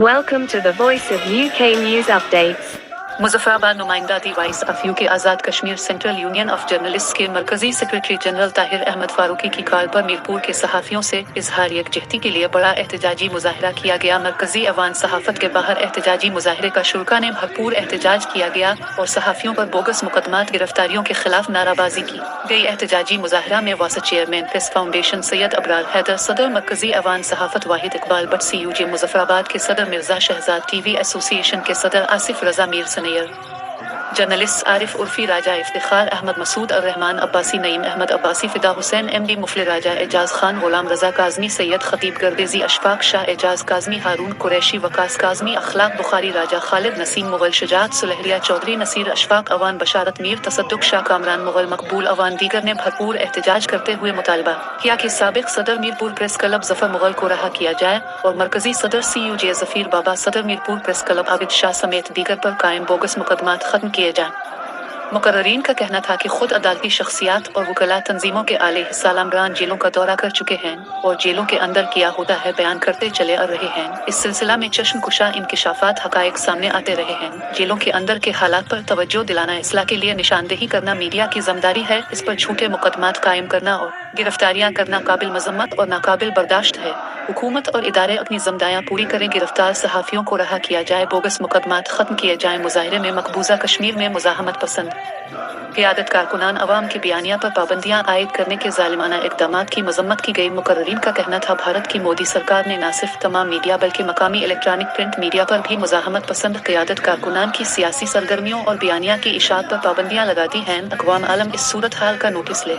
Welcome to the Voice of UK News Updates. Muzaffarabad नुमाइंदाती वाइस अफयू के Azad Kashmir central union of journalists के मरकजी सेक्रेटरी जनरल ताहिर अहमद फारूकी की कॉल पर मीरपुर के सहाफ़ियों से इजहार यकजहती के लिए बड़ा एहतजाजी मुजाहरा किया गया। मरकजी अवान सहाफ़त के बाहर एहतजाजी मुजाहरे का शुरा ने भरपूर एहतजाज किया गया और सहाफ़ियों पर बोगस मुकदमात गिरफ्तारियों के खिलाफ नाराबाजी की गई। एहतजाजी मुजाहरा में वासा chairman press foundation Syed Abrar Haider, सदर मरकजी अवान सहाफ़त वाहिद इकबाल बट, CUJ मुजफ्फराबाद के सदर मिर्जा शहजाद, TV एसोसिएशन के सदर Asif Raza Mir senior, journalist Arif Urfi, Raja Iftikhar Ahmed, Masood ur Rehman Abbasi, Naeem Ahmed Abbasi, Fida Hussain MD, मुफली राजा, एजाज खान, गुलाम रजा काजमी, सैयद खतीब गर्देजी, अशफाक शाह, एजाज काजमी, हारून कुरैशी, वकास काजमी, अखलाक बुखारी, राजा खालिद, नसीम मुगल, शुजात सुलहरिया चौधरी, नसीर अशफाक अवान, बशारत मीर, तसद्दुक शाह, कामरान मुगल, मकबूल अवान दीगर ने भरपूर एहतजाज करते हुए मुतालबा किया कि साबिक सदर मीरपुर प्रेस क्लब जफर मुगल को रहा किया जाए और मरकजी सदर CUJ जफीर बाबा, सदर मीरपुर प्रेस क्लब आबिद शाह समेत दीगर पर कायम बोगस मुकदमात खत्म किए जाएं। मुकर्रीन का कहना था कि खुद अदालती शख्सियात और वकला तंजीमों के आले सालामरान जेलों का दौरा कर चुके हैं और जेलों के अंदर किया होता है बयान करते चले आ रहे हैं। इस सिलसिला में चश्म कुशा इंकिशाफात हकायक सामने आते रहे हैं। जेलों के अंदर के हालात पर तवज्जो दिलाना, इसलाह के लिए निशानदेही करना मीडिया की जिम्मेदारी है। इस पर झूठे मुकदमात कायम करना और गिरफ्तारियां करना काबिल मजम्मत और नाकाबिल बर्दाश्त है। हुकूमत और इदारे अपनी जिम्मेदारियां पूरी करें, गिरफ्तार सहाफ़ियों को रहा किया जाए, बोगस मुकदमात खत्म किए जाएं। मुजाहरे में मकबूजा कश्मीर में मुजाहमत पसंद क़यादत कारकुनान अवाम के बयानिया पर पाबंदियां आयद करने के ज़ालिमाना इक़दामात की मजम्मत की गई। मुकर्रीन का कहना था भारत की मोदी सरकार ने न सिर्फ तमाम मीडिया बल्कि मकामी इलेक्ट्रॉनिक प्रिंट मीडिया पर भी मुजाहमत पसंद क़यादत कारकुनान की सियासी सरगर्मियों और बयानिया की इशाअत पर पाबंदियां लगा दी हैं। अक़वाम आलम इस सूरत हाल का नोटिस ले।